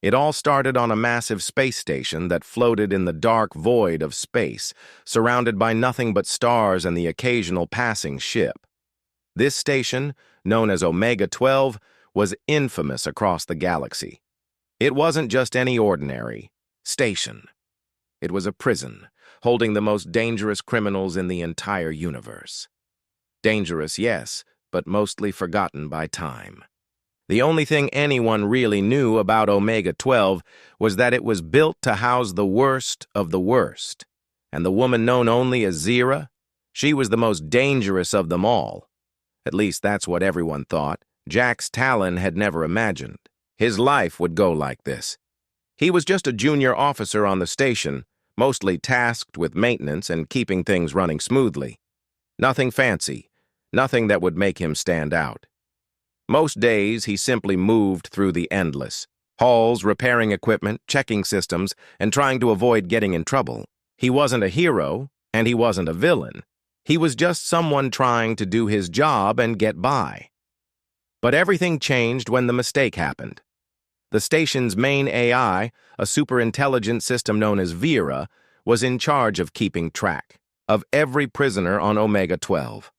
It all started on a massive space station that floated in the dark void of space, surrounded by nothing but stars and the occasional passing ship. This station, known as Omega-12, was infamous across the galaxy. It wasn't just any ordinary station. It was a prison, holding the most dangerous criminals in the entire universe. Dangerous, yes, but mostly forgotten by time. The only thing anyone really knew about Omega-12 was that it was built to house the worst of the worst. And the woman known only as Zira, she was the most dangerous of them all. At least that's what everyone thought. Jax Talon had never imagined his life would go like this. He was just a junior officer on the station, mostly tasked with maintenance and keeping things running smoothly. Nothing fancy, nothing that would make him stand out. Most days, he simply moved through the endless halls, repairing equipment, checking systems, and trying to avoid getting in trouble. He wasn't a hero, and he wasn't a villain. He was just someone trying to do his job and get by. But everything changed when the mistake happened. The station's main AI, a superintelligent system known as Vera, was in charge of keeping track of every prisoner on Omega-12.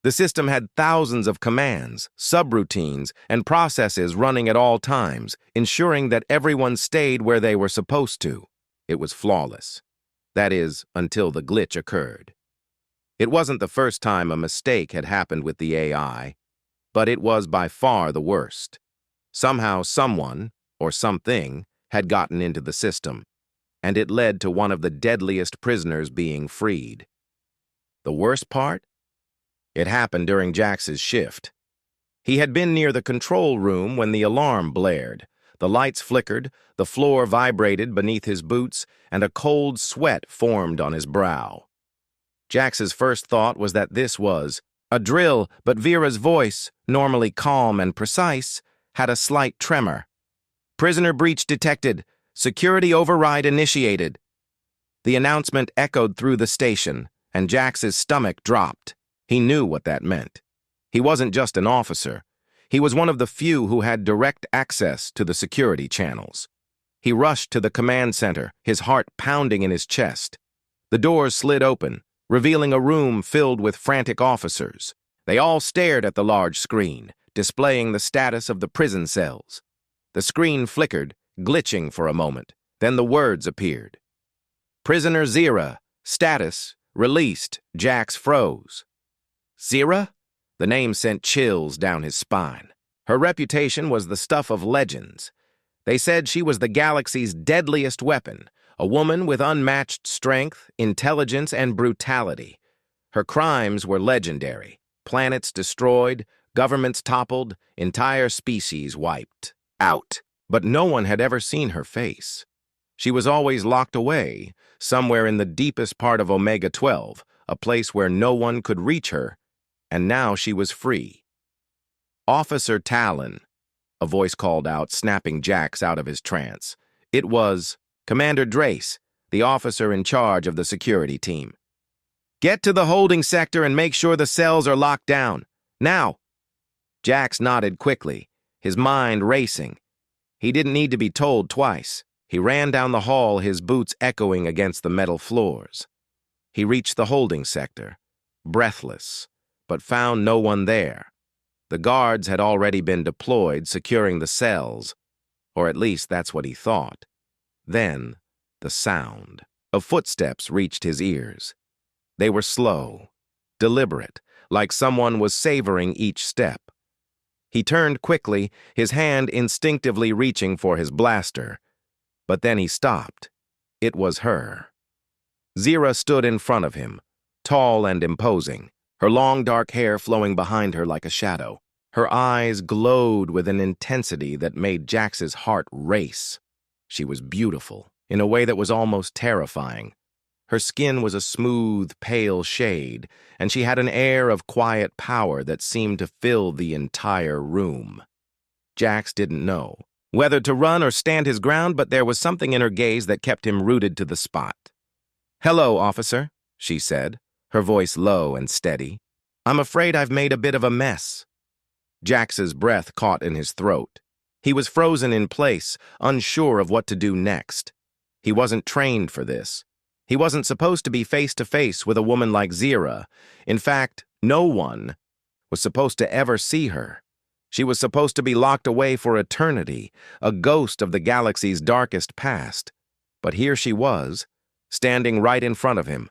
The system had thousands of commands, subroutines, and processes running at all times, ensuring that everyone stayed where they were supposed to. It was flawless. That is, until the glitch occurred. It wasn't the first time a mistake had happened with the AI, but it was by far the worst. Somehow someone, or something, had gotten into the system, and it led to one of the deadliest prisoners being freed. The worst part? It happened during Jax's shift. He had been near the control room when the alarm blared. The lights flickered, the floor vibrated beneath his boots, and a cold sweat formed on his brow. Jax's first thought was that this was a drill, but Vera's voice, normally calm and precise, had a slight tremor. "Prisoner breach detected. Security override initiated." The announcement echoed through the station, and Jax's stomach dropped. He knew what that meant. He wasn't just an officer. He was one of the few who had direct access to the security channels. He rushed to the command center, his heart pounding in his chest. The doors slid open, revealing a room filled with frantic officers. They all stared at the large screen, displaying the status of the prison cells. The screen flickered, glitching for a moment. Then the words appeared. "Prisoner Zira, status, released." Jax froze. Zira? The name sent chills down his spine. Her reputation was the stuff of legends. They said she was the galaxy's deadliest weapon, a woman with unmatched strength, intelligence, and brutality. Her crimes were legendary. Planets destroyed, governments toppled, entire species wiped out. But no one had ever seen her face. She was always locked away, somewhere in the deepest part of Omega-12, a place where no one could reach her, and now she was free. "Officer Talon," a voice called out, snapping Jax out of his trance. It was Commander Drace, the officer in charge of the security team. "Get to the holding sector and make sure the cells are locked down. Now!" Jax nodded quickly, his mind racing. He didn't need to be told twice. He ran down the hall, his boots echoing against the metal floors. He reached the holding sector, breathless, but found no one there. The guards had already been deployed, securing the cells, or at least that's what he thought. Then, the sound of footsteps reached his ears. They were slow, deliberate, like someone was savoring each step. He turned quickly, his hand instinctively reaching for his blaster. But then he stopped. It was her. Zira stood in front of him, tall and imposing, her long dark hair flowing behind her like a shadow. Her eyes glowed with an intensity that made Jax's heart race. She was beautiful, in a way that was almost terrifying. Her skin was a smooth, pale shade, and she had an air of quiet power that seemed to fill the entire room. Jax didn't know whether to run or stand his ground, but there was something in her gaze that kept him rooted to the spot. "Hello, officer," she said, her voice low and steady. "I'm afraid I've made a bit of a mess." Jax's breath caught in his throat. He was frozen in place, unsure of what to do next. He wasn't trained for this. He wasn't supposed to be face-to-face with a woman like Zira. In fact, no one was supposed to ever see her. She was supposed to be locked away for eternity, a ghost of the galaxy's darkest past. But here she was, standing right in front of him.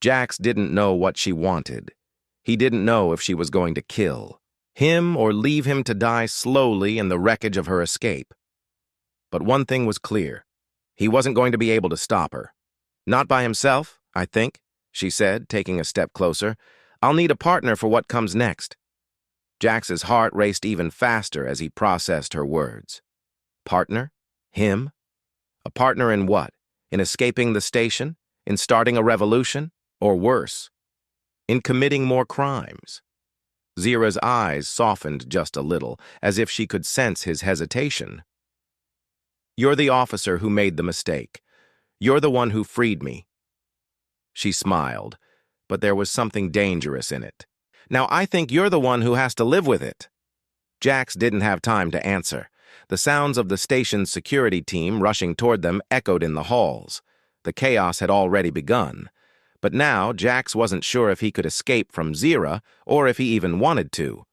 Jax didn't know what she wanted. He didn't know if she was going to kill him or leave him to die slowly in the wreckage of her escape. But one thing was clear. He wasn't going to be able to stop her. Not by himself, I think, she said, taking a step closer. I'll need a partner for what comes next. Jax's heart raced even faster as he processed her words. Partner? Him? A partner in what? In escaping the station? In starting a revolution? Or worse, in committing more crimes? Zira's eyes softened just a little, as if she could sense his hesitation. You're the officer who made the mistake. You're the one who freed me. She smiled, but there was something dangerous in it. Now I think you're the one who has to live with it. Jax didn't have time to answer. The sounds of the station's security team rushing toward them echoed in the halls. The chaos had already begun. But now Jax wasn't sure if he could escape from Zira or if he even wanted to.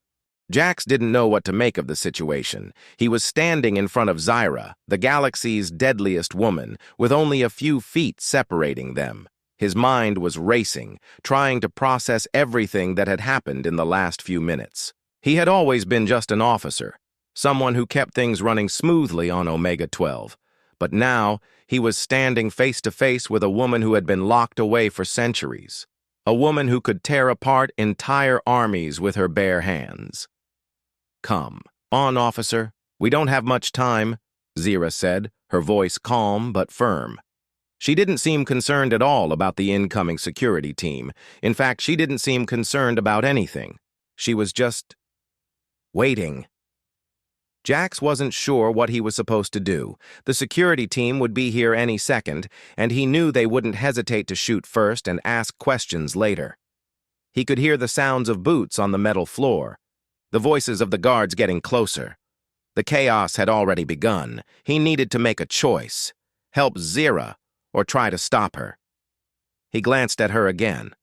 Jax didn't know what to make of the situation. He was standing in front of Zira, the galaxy's deadliest woman, with only a few feet separating them. His mind was racing, trying to process everything that had happened in the last few minutes. He had always been just an officer, someone who kept things running smoothly on Omega-12. But now, he was standing face-to-face with a woman who had been locked away for centuries. A woman who could tear apart entire armies with her bare hands. Come on, officer. We don't have much time, Zira said, her voice calm but firm. She didn't seem concerned at all about the incoming security team. In fact, she didn't seem concerned about anything. She was just waiting. Jax wasn't sure what he was supposed to do. The security team would be here any second, and he knew they wouldn't hesitate to shoot first and ask questions later. He could hear the sounds of boots on the metal floor, the voices of the guards getting closer. The chaos had already begun. He needed to make a choice, help Zira or try to stop her. He glanced at her again.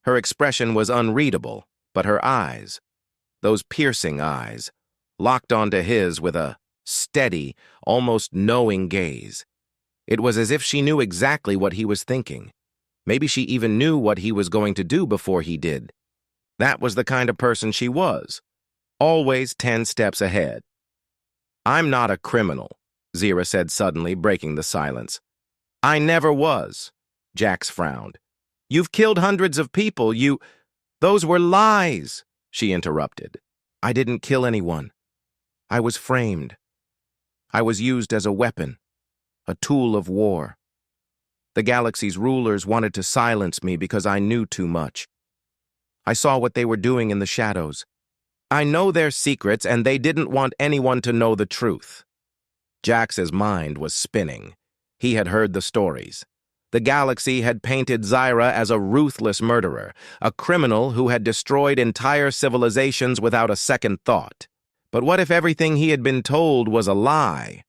Her expression was unreadable, but her eyes, those piercing eyes, locked onto his with a steady, almost knowing gaze. It was as if she knew exactly what he was thinking. Maybe she even knew what he was going to do before he did. That was the kind of person she was, always 10 steps ahead. I'm not a criminal, Zira said suddenly, breaking the silence. I never was, Jax frowned. You've killed hundreds of people, Those were lies, she interrupted. I didn't kill anyone. I was framed. I was used as a weapon, a tool of war. The galaxy's rulers wanted to silence me because I knew too much. I saw what they were doing in the shadows. I know their secrets, and they didn't want anyone to know the truth. Jax's mind was spinning. He had heard the stories. The galaxy had painted Zira as a ruthless murderer, a criminal who had destroyed entire civilizations without a second thought. But what if everything he had been told was a lie?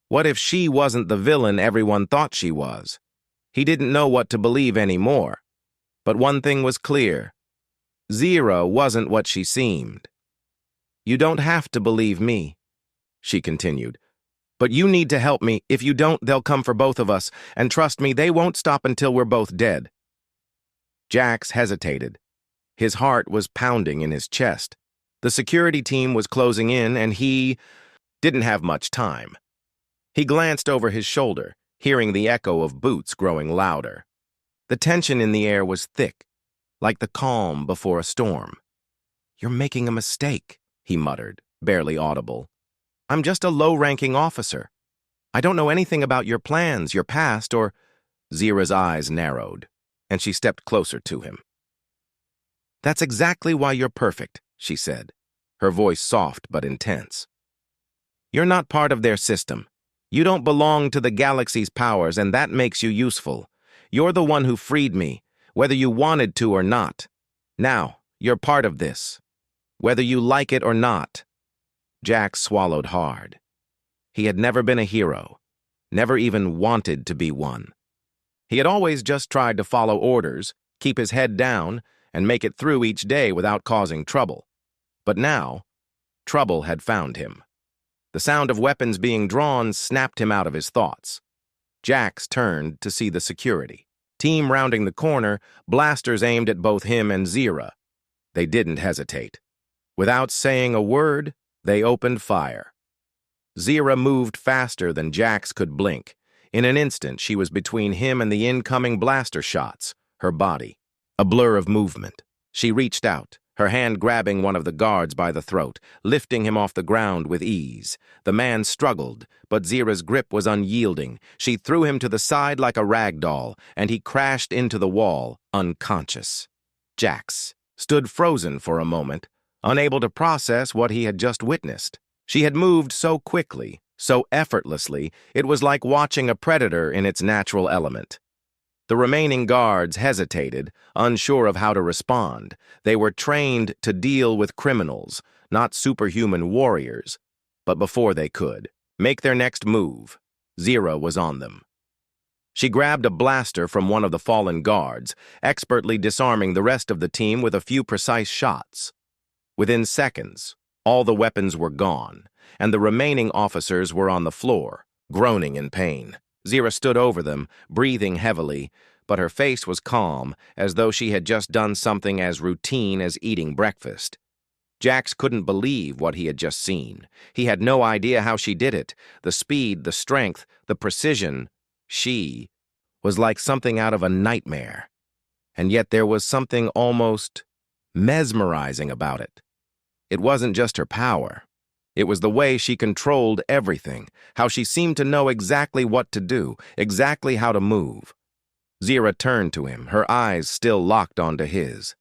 What if she wasn't the villain everyone thought she was? He didn't know what to believe anymore. But one thing was clear. Zira wasn't what she seemed. You don't have to believe me, she continued. But you need to help me. If you don't, they'll come for both of us. And trust me, they won't stop until we're both dead. Jax hesitated. His heart was pounding in his chest. The security team was closing in, and he didn't have much time. He glanced over his shoulder, hearing the echo of boots growing louder. The tension in the air was thick, like the calm before a storm. You're making a mistake, he muttered, barely audible. I'm just a low-ranking officer. I don't know anything about your plans, your past, or... Zira's eyes narrowed, and she stepped closer to him. That's exactly why you're perfect, she said, her voice soft but intense. You're not part of their system. You don't belong to the galaxy's powers, and that makes you useful. You're the one who freed me, whether you wanted to or not. Now, you're part of this, whether you like it or not. Jax swallowed hard. He had never been a hero, never even wanted to be one. He had always just tried to follow orders, keep his head down, and make it through each day without causing trouble. But now, trouble had found him. The sound of weapons being drawn snapped him out of his thoughts. Jax turned to see the security. Team rounding the corner, blasters aimed at both him and Zira. They didn't hesitate. Without saying a word, they opened fire. Zira moved faster than Jax could blink. In an instant, she was between him and the incoming blaster shots, her body a blur of movement. She reached out, her hand grabbing one of the guards by the throat, lifting him off the ground with ease. The man struggled, but Zira's grip was unyielding. She threw him to the side like a rag doll, and he crashed into the wall, unconscious. Jax stood frozen for a moment, unable to process what he had just witnessed. She had moved so quickly, so effortlessly, it was like watching a predator in its natural element. The remaining guards hesitated, unsure of how to respond. They were trained to deal with criminals, not superhuman warriors. But before they could make their next move, Zira was on them. She grabbed a blaster from one of the fallen guards, expertly disarming the rest of the team with a few precise shots. Within seconds, all the weapons were gone, and the remaining officers were on the floor, groaning in pain. Zira stood over them, breathing heavily, but her face was calm, as though she had just done something as routine as eating breakfast. Jax couldn't believe what he had just seen. He had no idea how she did it. The speed, the strength, the precision. She was like something out of a nightmare. And yet there was something almost mesmerizing about it. It wasn't just her power. It was the way she controlled everything, how she seemed to know exactly what to do, exactly how to move. Zira turned to him, her eyes still locked onto his.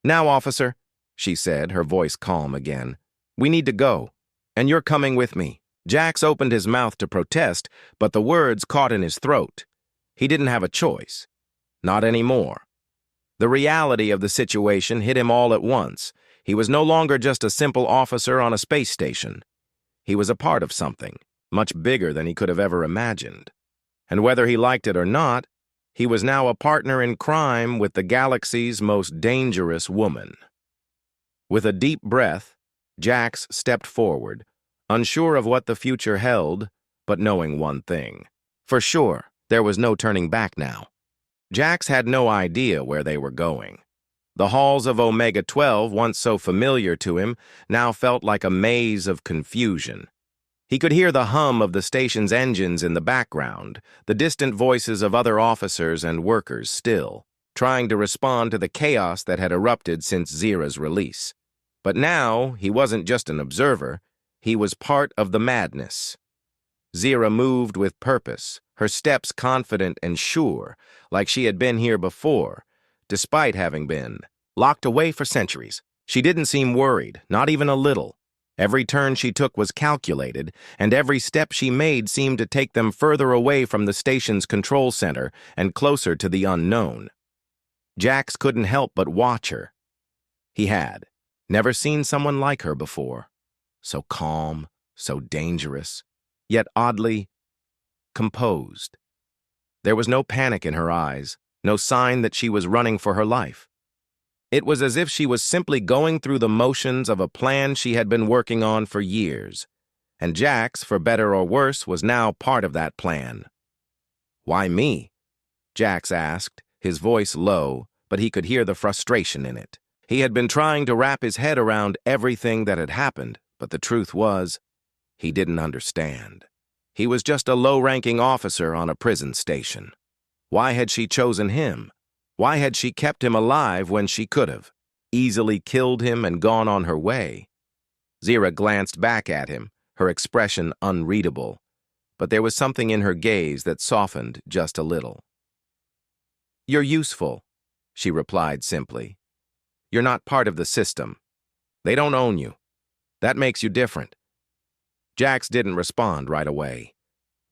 "Now, officer," she said, her voice calm again. "We need to go, and you're coming with me." Jax opened his mouth to protest, but the words caught in his throat. He didn't have a choice. Not anymore. The reality of the situation hit him all at once. He was no longer just a simple officer on a space station. He was a part of something, much bigger than he could have ever imagined. And whether he liked it or not, he was now a partner in crime with the galaxy's most dangerous woman. With a deep breath, Jax stepped forward, unsure of what the future held, but knowing one thing. For sure, there was no turning back now. Jax had no idea where they were going. The halls of Omega-12, once so familiar to him, now felt like a maze of confusion. He could hear the hum of the station's engines in the background, the distant voices of other officers and workers still, trying to respond to the chaos that had erupted since Zira's release. But now, he wasn't just an observer, he was part of the madness. Zira moved with purpose, her steps confident and sure, like she had been here before, despite having been locked away for centuries. She didn't seem worried, not even a little. Every turn she took was calculated, and every step she made seemed to take them further away from the station's control center and closer to the unknown. Jax couldn't help but watch her. He had never seen someone like her before. So calm, so dangerous, yet oddly composed. There was no panic in her eyes, no sign that she was running for her life. It was as if she was simply going through the motions of a plan she had been working on for years, and Jax, for better or worse, was now part of that plan. "Why me?" Jax asked, his voice low, but he could hear the frustration in it. He had been trying to wrap his head around everything that had happened, but the truth was, he didn't understand. He was just a low-ranking officer on a prison station. Why had she chosen him? Why had she kept him alive when she could have easily killed him and gone on her way? Zira glanced back at him, her expression unreadable, but there was something in her gaze that softened just a little. "You're useful," she replied simply. "You're not part of the system. They don't own you. That makes you different." Jax didn't respond right away.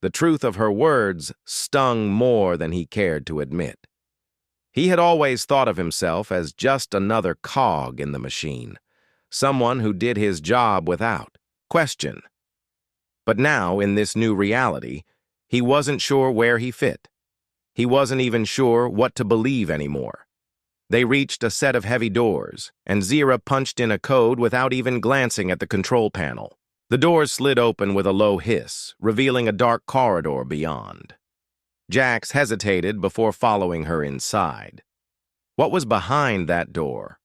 The truth of her words stung more than he cared to admit. He had always thought of himself as just another cog in the machine, someone who did his job without question. But now, in this new reality, he wasn't sure where he fit. He wasn't even sure what to believe anymore. They reached a set of heavy doors, and Zira punched in a code without even glancing at the control panel. The doors slid open with a low hiss, revealing a dark corridor beyond. Jax hesitated before following her inside. What was behind that door?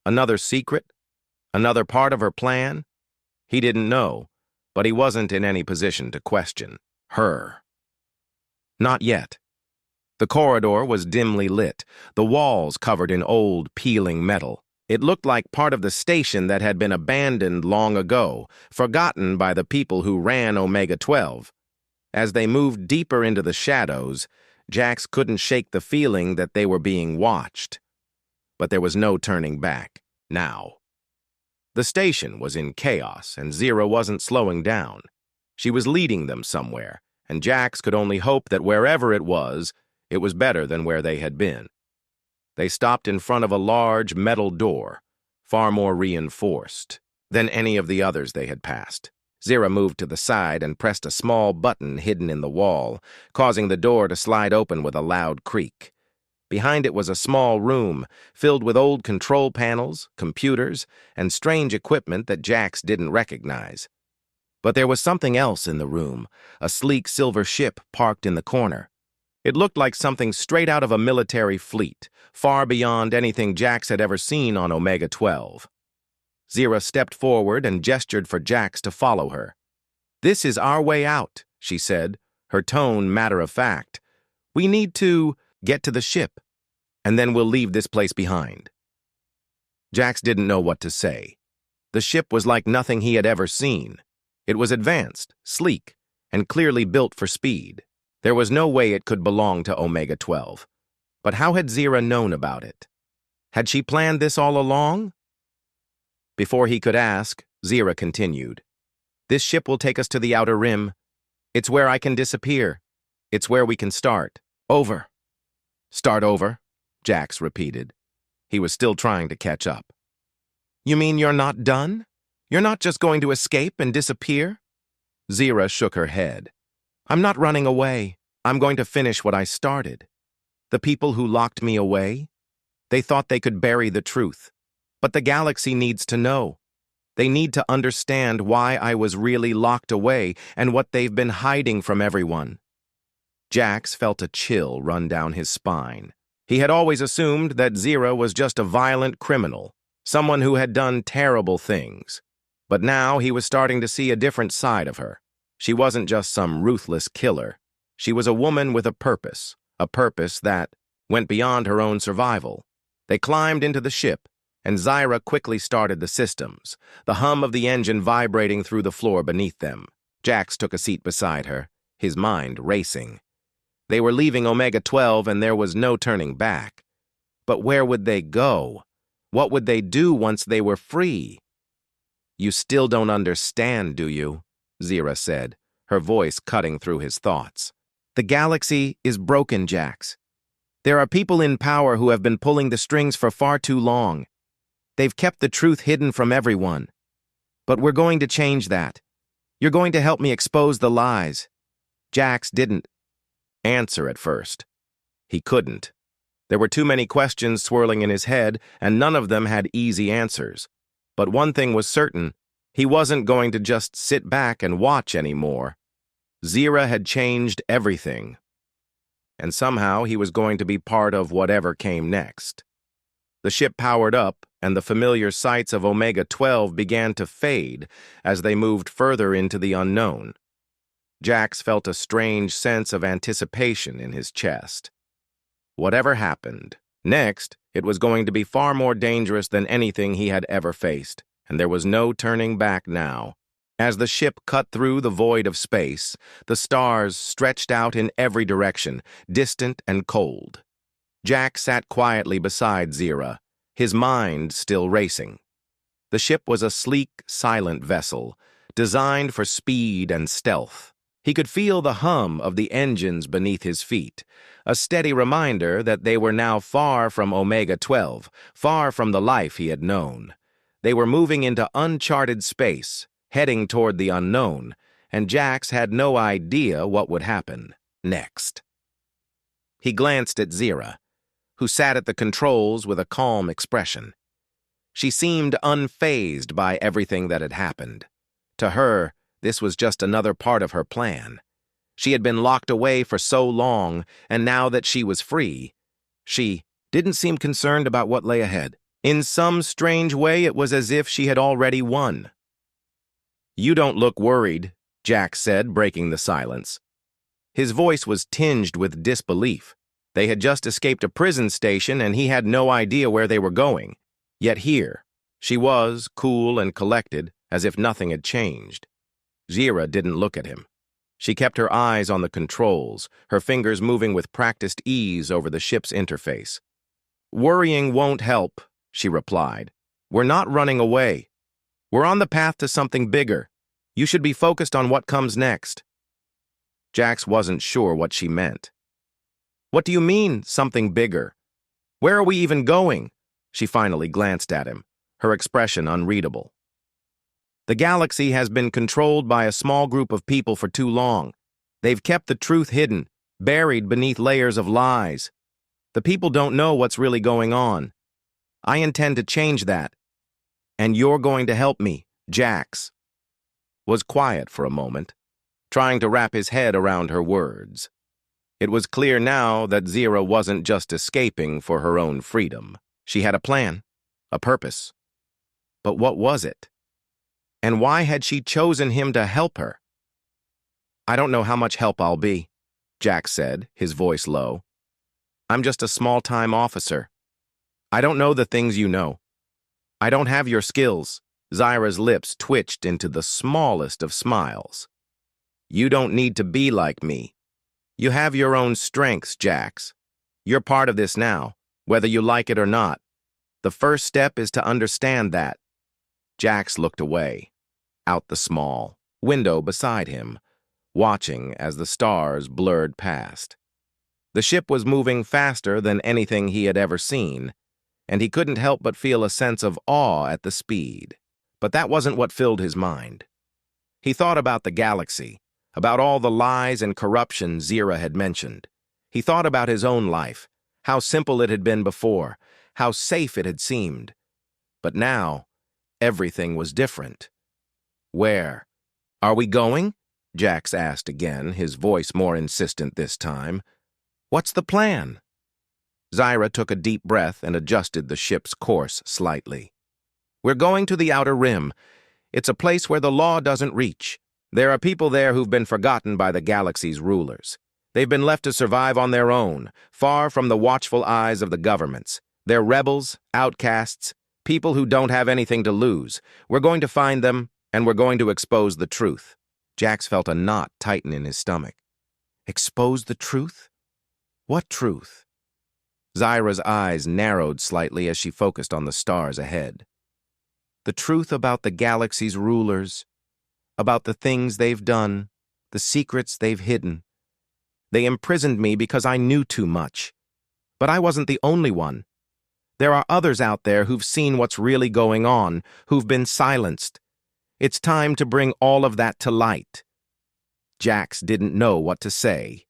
Another secret? Another part of her plan? He didn't know, but he wasn't in any position to question her. Not yet. The corridor was dimly lit, the walls covered in old, peeling metal. It looked like part of the station that had been abandoned long ago, forgotten by the people who ran Omega-12. As they moved deeper into the shadows, Jax couldn't shake the feeling that they were being watched. But there was no turning back, now. The station was in chaos, and Zira wasn't slowing down. She was leading them somewhere, and Jax could only hope that wherever it was better than where they had been. They stopped in front of a large metal door, far more reinforced than any of the others they had passed. Zira moved to the side and pressed a small button hidden in the wall, causing the door to slide open with a loud creak. Behind it was a small room filled with old control panels, computers, and strange equipment that Jax didn't recognize. But there was something else in the room, a sleek silver ship parked in the corner. It looked like something straight out of a military fleet, far beyond anything Jax had ever seen on Omega-12. Zira stepped forward and gestured for Jax to follow her. "This is our way out," she said, her tone matter-of-fact. "We need to get to the ship, and then we'll leave this place behind." Jax didn't know what to say. The ship was like nothing he had ever seen. It was advanced, sleek, and clearly built for speed. There was no way it could belong to Omega-12. But how had Zira known about it? Had she planned this all along? Before he could ask, Zira continued. "This ship will take us to the outer rim. It's where I can disappear. It's where we can start. Over." "Start over?" Jax repeated. He was still trying to catch up. "You mean you're not done? You're not just going to escape and disappear?" Zira shook her head. "I'm not running away. I'm going to finish what I started. The people who locked me away, they thought they could bury the truth. But the galaxy needs to know. They need to understand why I was really locked away and what they've been hiding from everyone." Jax felt a chill run down his spine. He had always assumed that Zira was just a violent criminal, someone who had done terrible things. But now he was starting to see a different side of her. She wasn't just some ruthless killer. She was a woman with a purpose that went beyond her own survival. They climbed into the ship, and Zira quickly started the systems, the hum of the engine vibrating through the floor beneath them. Jax took a seat beside her, his mind racing. They were leaving Omega-12 and there was no turning back. But where would they go? What would they do once they were free? "You still don't understand, do you?" Zira said, her voice cutting through his thoughts. "The galaxy is broken, Jax. There are people in power who have been pulling the strings for far too long. They've kept the truth hidden from everyone. But we're going to change that. You're going to help me expose the lies." Jax didn't answer at first. He couldn't. There were too many questions swirling in his head, and none of them had easy answers. But one thing was certain. He wasn't going to just sit back and watch anymore. Zira had changed everything. And somehow he was going to be part of whatever came next. The ship powered up, and the familiar sights of Omega-12 began to fade as they moved further into the unknown. Jax felt a strange sense of anticipation in his chest. Whatever happened next, it was going to be far more dangerous than anything he had ever faced, and there was no turning back now. As the ship cut through the void of space, the stars stretched out in every direction, distant and cold. Jax sat quietly beside Zira, his mind still racing. The ship was a sleek, silent vessel, designed for speed and stealth. He could feel the hum of the engines beneath his feet, a steady reminder that they were now far from Omega-12, far from the life he had known. They were moving into uncharted space, heading toward the unknown, and Jax had no idea what would happen next. He glanced at Zira, who sat at the controls with a calm expression. She seemed unfazed by everything that had happened. To her, this was just another part of her plan. She had been locked away for so long, and now that she was free, she didn't seem concerned about what lay ahead. In some strange way, it was as if she had already won. "You don't look worried," Jax said, breaking the silence. His voice was tinged with disbelief. They had just escaped a prison station, and he had no idea where they were going. Yet here, she was, cool and collected, as if nothing had changed. Zira didn't look at him. She kept her eyes on the controls, her fingers moving with practiced ease over the ship's interface. "Worrying won't help," she replied. "We're not running away. We're on the path to something bigger. You should be focused on what comes next." Jax wasn't sure what she meant. "What do you mean, something bigger? Where are we even going?" She finally glanced at him, her expression unreadable. "The galaxy has been controlled by a small group of people for too long. They've kept the truth hidden, buried beneath layers of lies. The people don't know what's really going on. I intend to change that. And you're going to help me, Jax." Was quiet for a moment, trying to wrap his head around her words. It was clear now that Zira wasn't just escaping for her own freedom. She had a plan, a purpose. But what was it? And why had she chosen him to help her? "I don't know how much help I'll be," Jax said, his voice low. "I'm just a small-time officer. I don't know the things you know. I don't have your skills." Zira's lips twitched into the smallest of smiles. "You don't need to be like me. You have your own strengths, Jax. You're part of this now, whether you like it or not. The first step is to understand that." Jax looked away, out the small window beside him, watching as the stars blurred past. The ship was moving faster than anything he had ever seen, and he couldn't help but feel a sense of awe at the speed. But that wasn't what filled his mind. He thought about the galaxy, about all the lies and corruption Zira had mentioned. He thought about his own life, how simple it had been before, how safe it had seemed. But now, everything was different. "Where? Are we going?" Jax asked again, his voice more insistent this time. "What's the plan?" Zira took a deep breath and adjusted the ship's course slightly. "We're going to the Outer Rim. It's a place where the law doesn't reach. There are people there who've been forgotten by the galaxy's rulers. They've been left to survive on their own, far from the watchful eyes of the governments. They're rebels, outcasts, people who don't have anything to lose. We're going to find them, and we're going to expose the truth." Jax felt a knot tighten in his stomach. Expose the truth? What truth? Zira's eyes narrowed slightly as she focused on the stars ahead. The truth about the galaxy's rulers, about the things they've done, the secrets they've hidden. They imprisoned me because I knew too much. But I wasn't the only one. There are others out there who've seen what's really going on, who've been silenced. It's time to bring all of that to light. Jax didn't know what to say.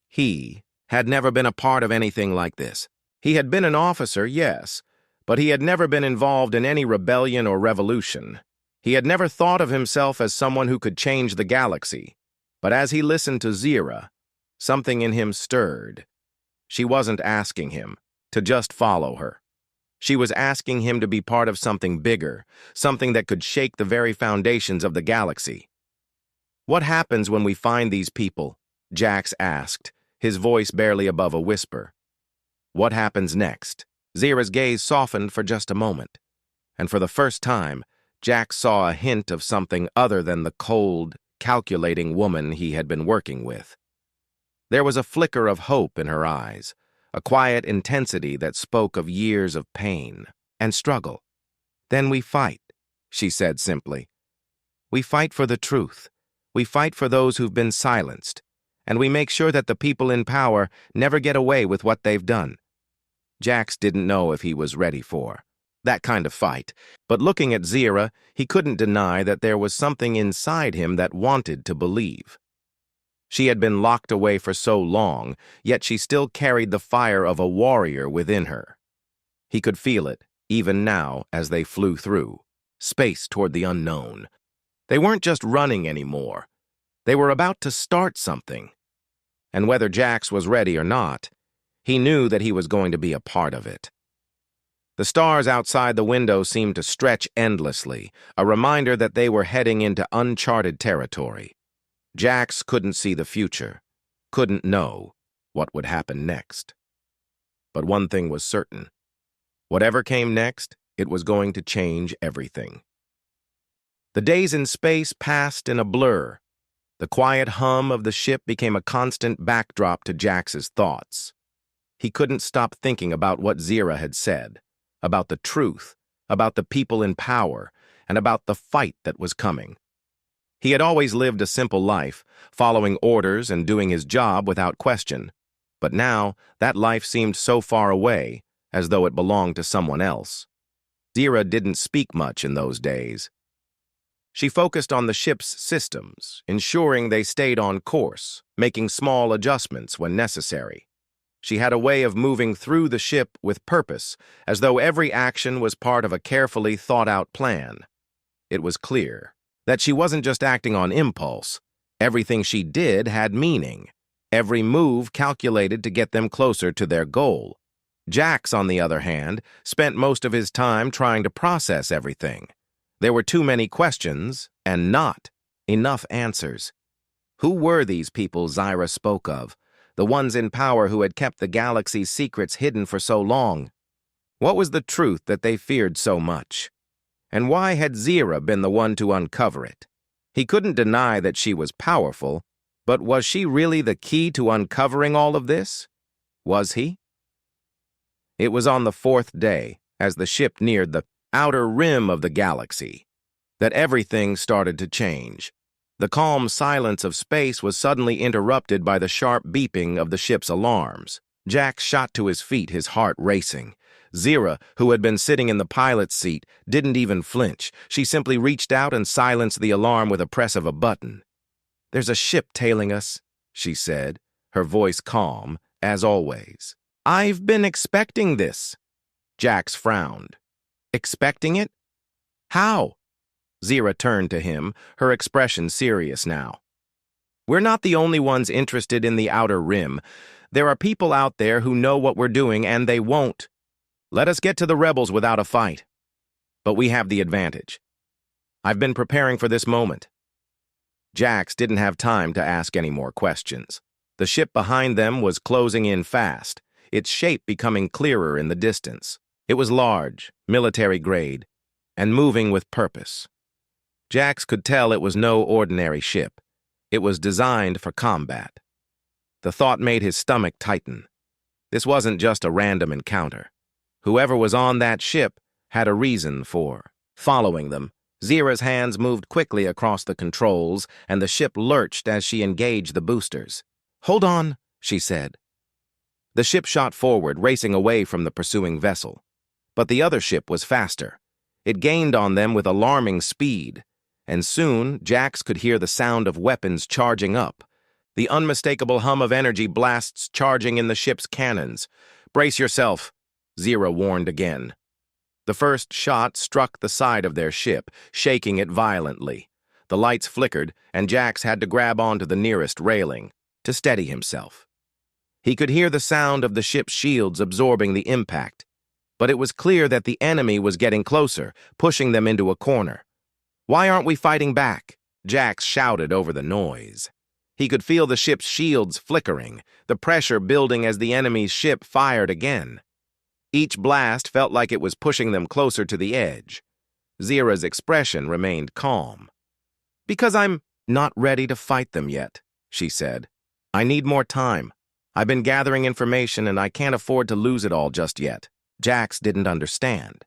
He had never been a part of anything like this. He had been an officer, yes, but he had never been involved in any rebellion or revolution. He had never thought of himself as someone who could change the galaxy. But as he listened to Zira, something in him stirred. She wasn't asking him to just follow her. She was asking him to be part of something bigger, something that could shake the very foundations of the galaxy. "What happens when we find these people?" Jax asked, his voice barely above a whisper. "What happens next?" Zira's gaze softened for just a moment, and for the first time, Jax saw a hint of something other than the cold, calculating woman he had been working with. There was a flicker of hope in her eyes, a quiet intensity that spoke of years of pain and struggle. "Then we fight," she said simply. "We fight for the truth. We fight for those who've been silenced, and we make sure that the people in power never get away with what they've done." Jax didn't know if he was ready for that kind of fight. But looking at Zira, he couldn't deny that there was something inside him that wanted to believe. She had been locked away for so long, yet she still carried the fire of a warrior within her. He could feel it, even now, as they flew through space toward the unknown. They weren't just running anymore. They were about to start something. And whether Jax was ready or not, he knew that he was going to be a part of it. The stars outside the window seemed to stretch endlessly, a reminder that they were heading into uncharted territory. Jax couldn't see the future, couldn't know what would happen next. But one thing was certain. Whatever came next, it was going to change everything. The days in space passed in a blur. The quiet hum of the ship became a constant backdrop to Jax's thoughts. He couldn't stop thinking about what Zira had said, about the truth, about the people in power, and about the fight that was coming. He had always lived a simple life, following orders and doing his job without question. But now, that life seemed so far away, as though it belonged to someone else. Zira didn't speak much in those days. She focused on the ship's systems, ensuring they stayed on course, making small adjustments when necessary. She had a way of moving through the ship with purpose, as though every action was part of a carefully thought-out plan. It was clear that she wasn't just acting on impulse. Everything she did had meaning, every move calculated to get them closer to their goal. Jax, on the other hand, spent most of his time trying to process everything. There were too many questions and not enough answers. Who were these people Zira spoke of, the ones in power who had kept the galaxy's secrets hidden for so long? What was the truth that they feared so much? And why had Zira been the one to uncover it? He couldn't deny that she was powerful, but was she really the key to uncovering all of this? Was he? It was on the fourth day, as the ship neared the outer rim of the galaxy, that everything started to change. The calm silence of space was suddenly interrupted by the sharp beeping of the ship's alarms. Jax shot to his feet, his heart racing. Zira, who had been sitting in the pilot's seat, didn't even flinch. She simply reached out and silenced the alarm with a press of a button. "There's a ship tailing us," she said, her voice calm, as always. "I've been expecting this." Jax frowned. "Expecting it? How?" Zira turned to him, her expression serious now. "We're not the only ones interested in the outer rim. There are people out there who know what we're doing, and they won't. Let us get to the rebels without a fight. But we have the advantage. I've been preparing for this moment." Jax didn't have time to ask any more questions. The ship behind them was closing in fast, its shape becoming clearer in the distance. It was large, military-grade, and moving with purpose. Jax could tell it was no ordinary ship. It was designed for combat. The thought made his stomach tighten. This wasn't just a random encounter. Whoever was on that ship had a reason for following them. Zira's hands moved quickly across the controls, and the ship lurched as she engaged the boosters. "Hold on," she said. The ship shot forward, racing away from the pursuing vessel. But the other ship was faster. It gained on them with alarming speed, and soon Jax could hear the sound of weapons charging up, the unmistakable hum of energy blasts charging in the ship's cannons. "Brace yourself," Zira warned again. The first shot struck the side of their ship, shaking it violently. The lights flickered, and Jax had to grab onto the nearest railing to steady himself. He could hear the sound of the ship's shields absorbing the impact, but it was clear that the enemy was getting closer, pushing them into a corner. "Why aren't we fighting back?" Jax shouted over the noise. He could feel the ship's shields flickering, the pressure building as the enemy's ship fired again. Each blast felt like it was pushing them closer to the edge. Zira's expression remained calm. "Because I'm not ready to fight them yet," she said. "I need more time. I've been gathering information, and I can't afford to lose it all just yet." Jax didn't understand.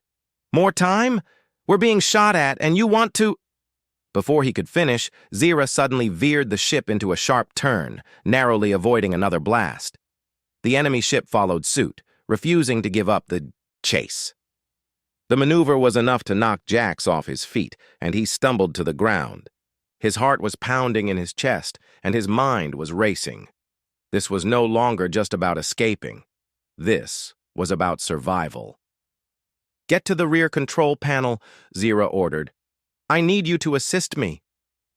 "More time? We're being shot at, and you want to—" Before he could finish, Zira suddenly veered the ship into a sharp turn, narrowly avoiding another blast. The enemy ship followed suit, refusing to give up the chase. The maneuver was enough to knock Jax off his feet, and he stumbled to the ground. His heart was pounding in his chest, and his mind was racing. This was no longer just about escaping. This was about survival. "Get to the rear control panel," Zira ordered. "I need you to assist me."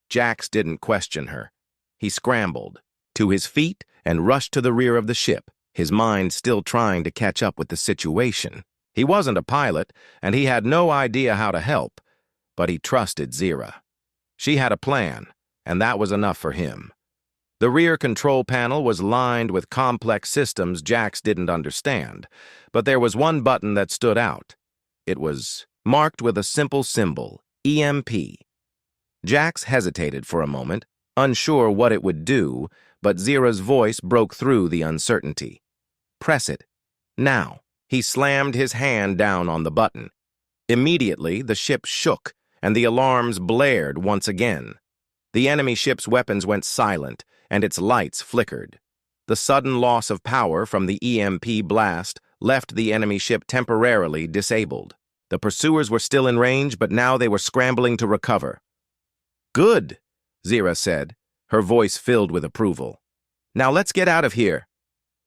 Jax didn't question her. He scrambled to his feet and rushed to the rear of the ship, his mind still trying to catch up with the situation. He wasn't a pilot, and he had no idea how to help, but he trusted Zira. She had a plan, and that was enough for him. The rear control panel was lined with complex systems Jax didn't understand, but there was one button that stood out. It was marked with a simple symbol, EMP. Jax hesitated for a moment, unsure what it would do, but Zira's voice broke through the uncertainty. "Press it. Now." He slammed his hand down on the button. Immediately, the ship shook, and the alarms blared once again. The enemy ship's weapons went silent, and its lights flickered. The sudden loss of power from the EMP blast left the enemy ship temporarily disabled. The pursuers were still in range, but now they were scrambling to recover. "Good," Zira said, her voice filled with approval. "Now let's get out of here."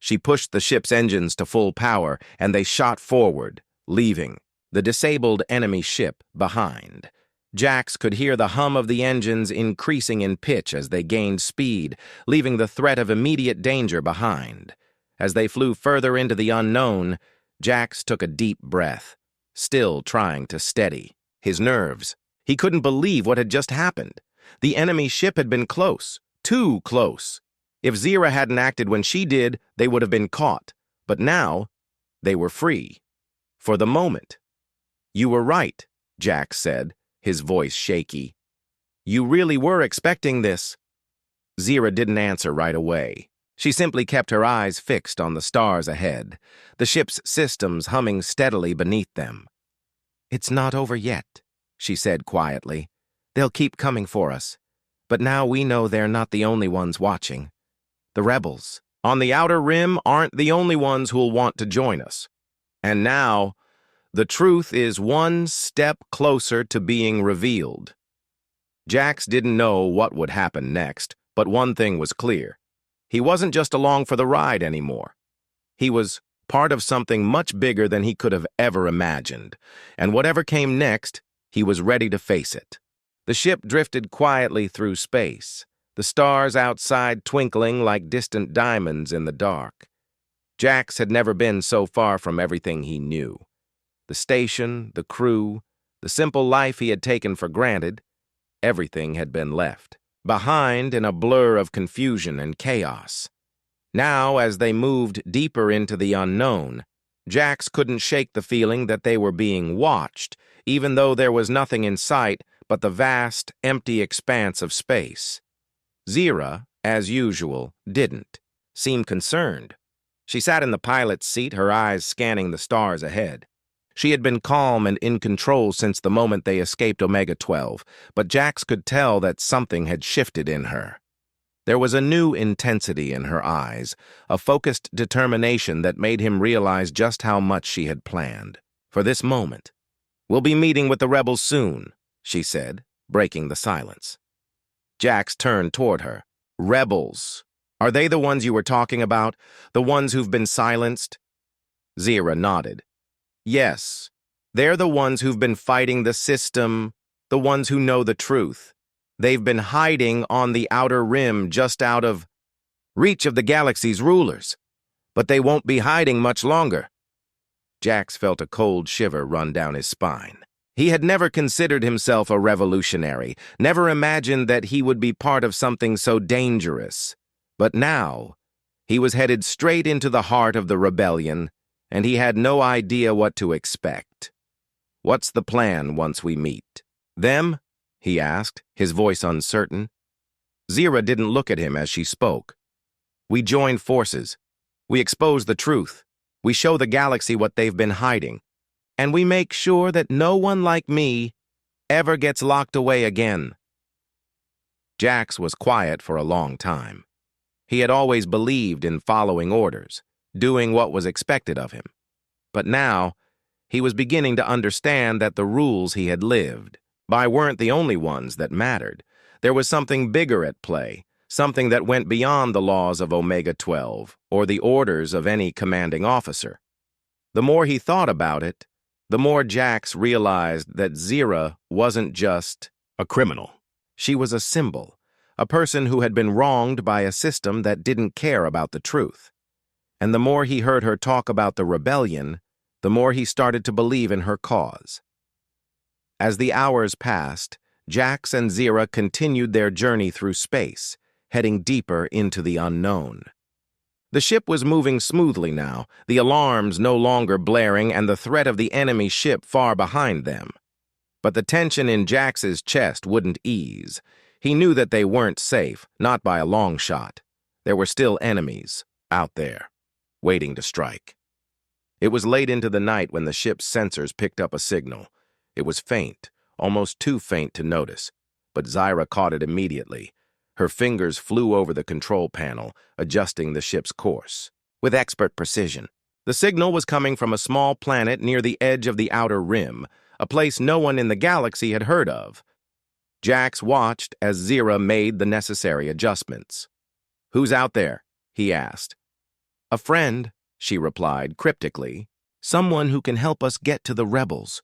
She pushed the ship's engines to full power, and they shot forward, leaving the disabled enemy ship behind. Jax could hear the hum of the engines increasing in pitch as they gained speed, leaving the threat of immediate danger behind. As they flew further into the unknown, Jax took a deep breath, still trying to steady his nerves. He couldn't believe what had just happened. The enemy ship had been close, too close. If Zira hadn't acted when she did, they would have been caught. But now, they were free. For the moment. "You were right," Jax said, his voice shaky. "You really were expecting this." Zira didn't answer right away. She simply kept her eyes fixed on the stars ahead, the ship's systems humming steadily beneath them. "It's not over yet," she said quietly. "They'll keep coming for us. But now we know they're not the only ones watching. The rebels on the outer rim aren't the only ones who'll want to join us. And now, the truth is one step closer to being revealed." Jax didn't know what would happen next, but one thing was clear. He wasn't just along for the ride anymore. He was part of something much bigger than he could have ever imagined, and whatever came next, he was ready to face it. The ship drifted quietly through space, the stars outside twinkling like distant diamonds in the dark. Jax had never been so far from everything he knew. The station, the crew, the simple life he had taken for granted, everything had been left behind in a blur of confusion and chaos. Now, as they moved deeper into the unknown, Jax couldn't shake the feeling that they were being watched, even though there was nothing in sight but the vast, empty expanse of space. Zira, as usual, didn't seem concerned. She sat in the pilot's seat, her eyes scanning the stars ahead. She had been calm and in control since the moment they escaped Omega-12, but Jax could tell that something had shifted in her. There was a new intensity in her eyes, a focused determination that made him realize just how much she had planned for this moment. "We'll be meeting with the rebels soon," she said, breaking the silence. Jax turned toward her. "Rebels. Are they the ones you were talking about? The ones who've been silenced?" Zira nodded. "Yes. They're the ones who've been fighting the system, the ones who know the truth. They've been hiding on the outer rim just out of reach of the galaxy's rulers. But they won't be hiding much longer." Jax felt a cold shiver run down his spine. He had never considered himself a revolutionary, never imagined that he would be part of something so dangerous. But now, he was headed straight into the heart of the rebellion, and he had no idea what to expect. "What's the plan once we meet?" "Them?" he asked, his voice uncertain. Zira didn't look at him as she spoke. "We join forces. We expose the truth. We show the galaxy what they've been hiding. And we make sure that no one like me ever gets locked away again." Jax was quiet for a long time. He had always believed in following orders, doing what was expected of him. But now, He was beginning to understand that the rules he had lived by weren't the only ones that mattered. There was something bigger at play, something that went beyond the laws of Omega-12 or the orders of any commanding officer. The more he thought about it, the more Jax realized that Zira wasn't just a criminal. She was a symbol, a person who had been wronged by a system that didn't care about the truth. And the more he heard her talk about the rebellion, the more he started to believe in her cause. As the hours passed, Jax and Zira continued their journey through space, heading deeper into the unknown. The ship was moving smoothly now, the alarms no longer blaring and the threat of the enemy ship far behind them. But the tension in Jax's chest wouldn't ease. He knew that they weren't safe, not by a long shot. There were still enemies out there, waiting to strike. It was late into the night when the ship's sensors picked up a signal. It was faint, almost too faint to notice, but Zira caught it immediately. Her fingers flew over the control panel, adjusting the ship's course. With expert precision, the signal was coming from a small planet near the edge of the outer rim, a place no one in the galaxy had heard of. Jax watched as Zira made the necessary adjustments. "Who's out there?" he asked. "A friend," she replied cryptically. "Someone who can help us get to the rebels."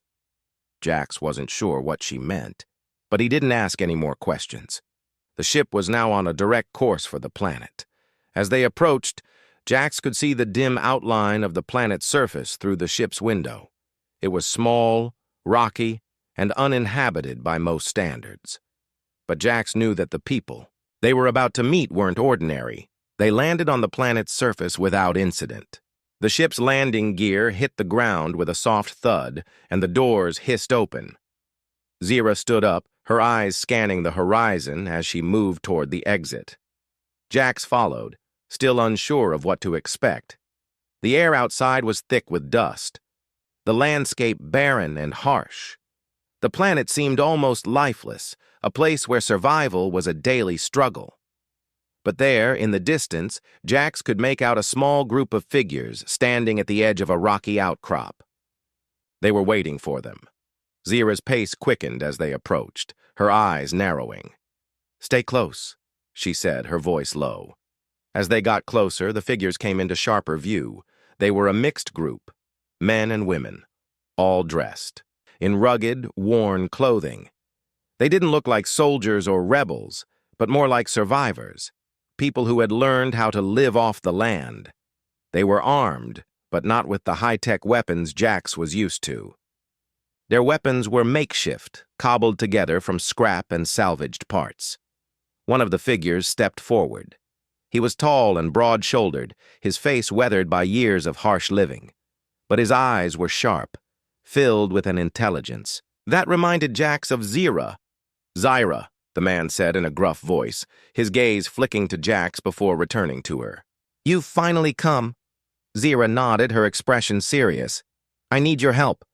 Jax wasn't sure what she meant, but he didn't ask any more questions. The ship was now on a direct course for the planet. As they approached, Jax could see the dim outline of the planet's surface through the ship's window. It was small, rocky, and uninhabited by most standards. But Jax knew that the people they were about to meet weren't ordinary. They landed on the planet's surface without incident. The ship's landing gear hit the ground with a soft thud, and the doors hissed open. Zira stood up, her eyes scanning the horizon as she moved toward the exit. Jax followed, still unsure of what to expect. The air outside was thick with dust, the landscape barren and harsh. The planet seemed almost lifeless, a place where survival was a daily struggle. But there, in the distance, Jax could make out a small group of figures standing at the edge of a rocky outcrop. They were waiting for them. Zira's pace quickened as they approached, her eyes narrowing. "Stay close," she said, her voice low. As they got closer, the figures came into sharper view. They were a mixed group, men and women, all dressed in rugged, worn clothing. They didn't look like soldiers or rebels, but more like survivors. People who had learned how to live off the land. They were armed, but not with the high-tech weapons Jax was used to. Their weapons were makeshift, cobbled together from scrap and salvaged parts. One of the figures stepped forward. He was tall and broad-shouldered, his face weathered by years of harsh living. But his eyes were sharp, filled with an intelligence. That reminded Jax of Zira. "Zira," the man said in a gruff voice, his gaze flicking to Jax before returning to her. "You've finally come." Zira nodded, her expression serious. "I need your help.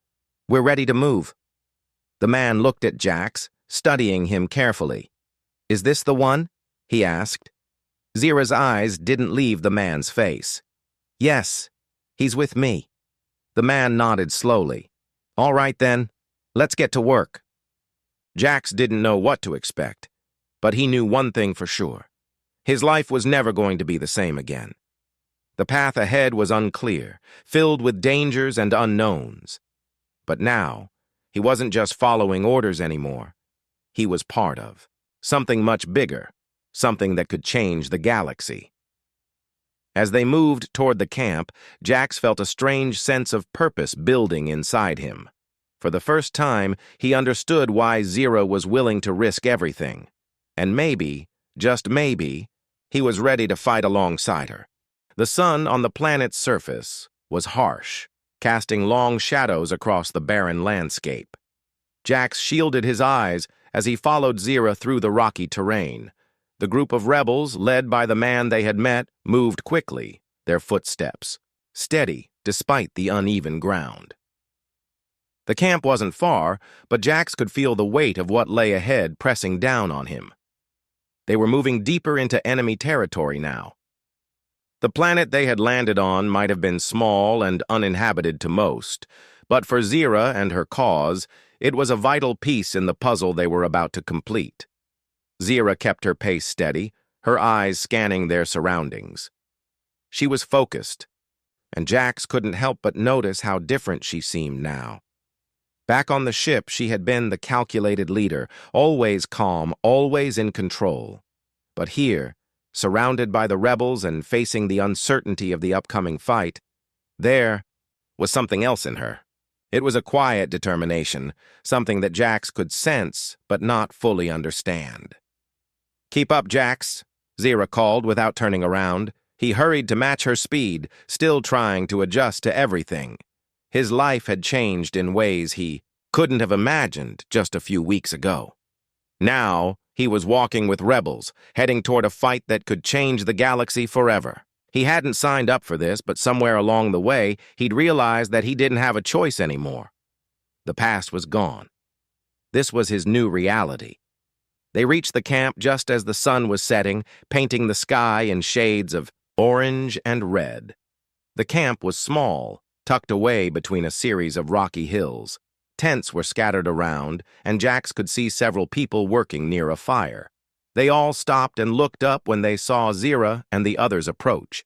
We're ready to move." The man looked at Jax, studying him carefully. "Is this the one?" he asked. Zira's eyes didn't leave the man's face. "Yes, he's with me." The man nodded slowly. "All right then, let's get to work." Jax didn't know what to expect, but he knew one thing for sure. His life was never going to be the same again. The path ahead was unclear, filled with dangers and unknowns. But now, he wasn't just following orders anymore. He was part of something much bigger, something that could change the galaxy. As they moved toward the camp, Jax felt a strange sense of purpose building inside him. For the first time, he understood why Zira was willing to risk everything. And maybe, just maybe, he was ready to fight alongside her. The sun on the planet's surface was harsh, casting long shadows across the barren landscape. Jax shielded his eyes as he followed Zira through the rocky terrain. The group of rebels, led by the man they had met, moved quickly, their footsteps steady despite the uneven ground. The camp wasn't far, but Jax could feel the weight of what lay ahead pressing down on him. They were moving deeper into enemy territory now. The planet they had landed on might have been small and uninhabited to most, But for Zira and her cause, it was a vital piece in the puzzle they were about to complete. Zira kept her pace steady, her eyes scanning their surroundings. She was focused, and Jax couldn't help but notice how different she seemed now. Back on the ship, she had been the calculated leader, always calm, always in control. But here, surrounded by the rebels and facing the uncertainty of the upcoming fight, there was something else in her. It was a quiet determination, something that Jax could sense but not fully understand. "Keep up, Jax," Zira called without turning around. He hurried to match her speed, still trying to adjust to everything. His life had changed in ways he couldn't have imagined just a few weeks ago. Now, he was walking with rebels, heading toward a fight that could change the galaxy forever. He hadn't signed up for this, but somewhere along the way, he'd realized that he didn't have a choice anymore. The past was gone. This was his new reality. They reached the camp just as the sun was setting, painting the sky in shades of orange and red. The camp was small, tucked away between a series of rocky hills. Tents were scattered around, and Jax could see several people working near a fire. They all stopped and looked up when they saw Zira and the others approach.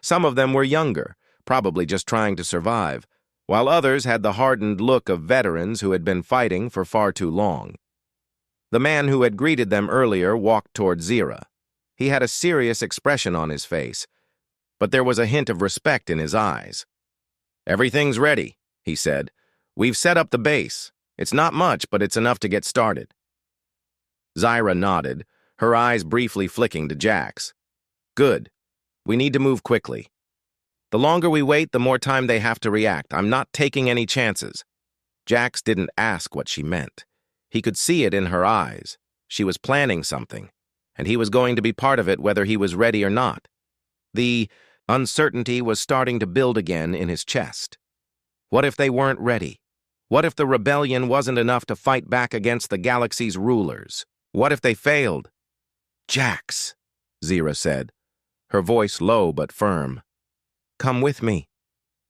Some of them were younger, probably just trying to survive, while others had the hardened look of veterans who had been fighting for far too long. The man who had greeted them earlier walked toward Zira. He had a serious expression on his face, but there was a hint of respect in his eyes. "Everything's ready," he said. "We've set up the base. It's not much, but it's enough to get started." Zira nodded, her eyes briefly flicking to Jax. "Good. We need to move quickly. The longer we wait, the more time they have to react. I'm not taking any chances." Jax didn't ask what she meant. He could see it in her eyes. She was planning something, and he was going to be part of it whether he was ready or not. The uncertainty was starting to build again in his chest. What if they weren't ready? What if the rebellion wasn't enough to fight back against the galaxy's rulers? What if they failed? "Jax," Zira said, her voice low but firm. "Come with me.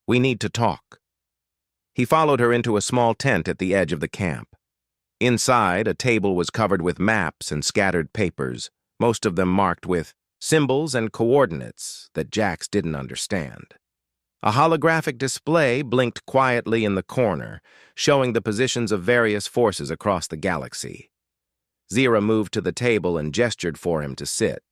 We need to talk." He followed her into a small tent at the edge of the camp. Inside, a table was covered with maps and scattered papers, most of them marked with symbols and coordinates that Jax didn't understand. A holographic display blinked quietly in the corner, showing the positions of various forces across the galaxy. Zira moved to the table and gestured for him to sit.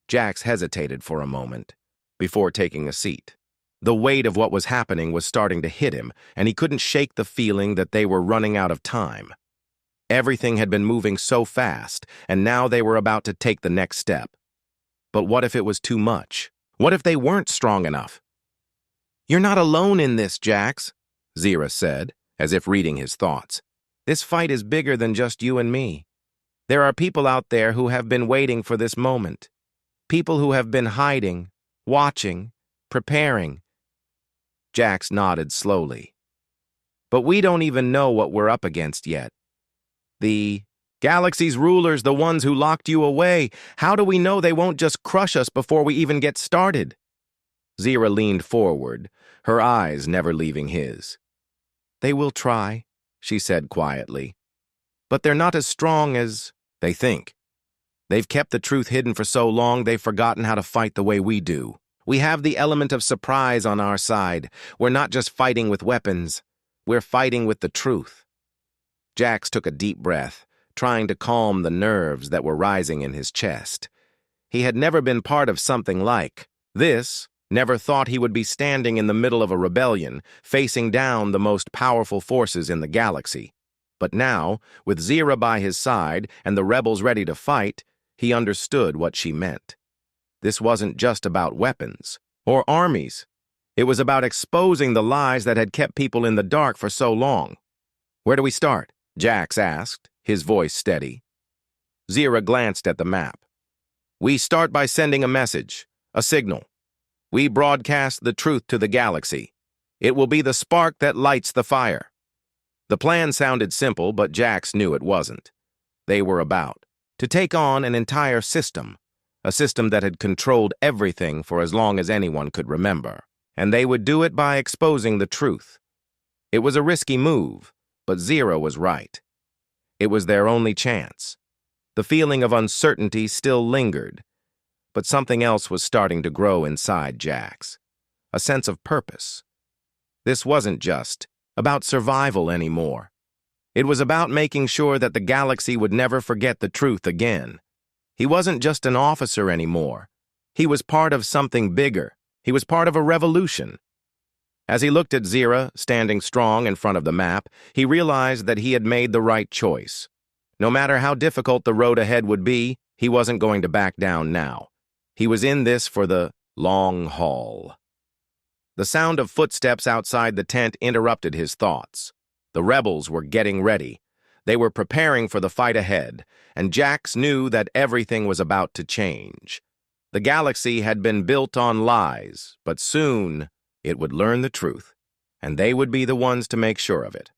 Jax hesitated for a moment before taking a seat. The weight of what was happening was starting to hit him, and he couldn't shake the feeling that they were running out of time. Everything had been moving so fast, and now they were about to take the next step. But what if it was too much? What if they weren't strong enough? "You're not alone in this, Jax," Zira said, as if reading his thoughts. "This fight is bigger than just you and me. There are people out there who have been waiting for this moment. People who have been hiding, watching, preparing." Jax nodded slowly. "But we don't even know what we're up against yet. The galaxy's rulers, the ones who locked you away, how do we know they won't just crush us before we even get started?" Zira leaned forward, her eyes never leaving his. "They will try," she said quietly. "But they're not as strong as they think. They've kept the truth hidden for so long they've forgotten how to fight the way we do. We have the element of surprise on our side. We're not just fighting with weapons. We're fighting with the truth." Jax took a deep breath, trying to calm the nerves that were rising in his chest. He had never been part of something like this, never thought he would be standing in the middle of a rebellion, facing down the most powerful forces in the galaxy. But now, with Zira by his side and the rebels ready to fight, he understood what she meant. This wasn't just about weapons or armies. It was about exposing the lies that had kept people in the dark for so long. "Where do we start?" Jax asked, his voice steady. Zira glanced at the map. "We start by sending a message, a signal. We broadcast the truth to the galaxy. It will be the spark that lights the fire." The plan sounded simple, but Jax knew it wasn't. They were about to take on an entire system, a system that had controlled everything for as long as anyone could remember. And they would do it by exposing the truth. It was a risky move, but Zero was right. It was their only chance. The feeling of uncertainty still lingered, but something else was starting to grow inside Jax. A sense of purpose. This wasn't just about survival anymore. It was about making sure that the galaxy would never forget the truth again. He wasn't just an officer anymore. He was part of something bigger. He was part of a revolution. As he looked at Zira, standing strong in front of the map, he realized that he had made the right choice. No matter how difficult the road ahead would be, he wasn't going to back down now. He was in this for the long haul. The sound of footsteps outside the tent interrupted his thoughts. The rebels were getting ready. They were preparing for the fight ahead, and Jax knew that everything was about to change. The galaxy had been built on lies, but soon it would learn the truth, and they would be the ones to make sure of it.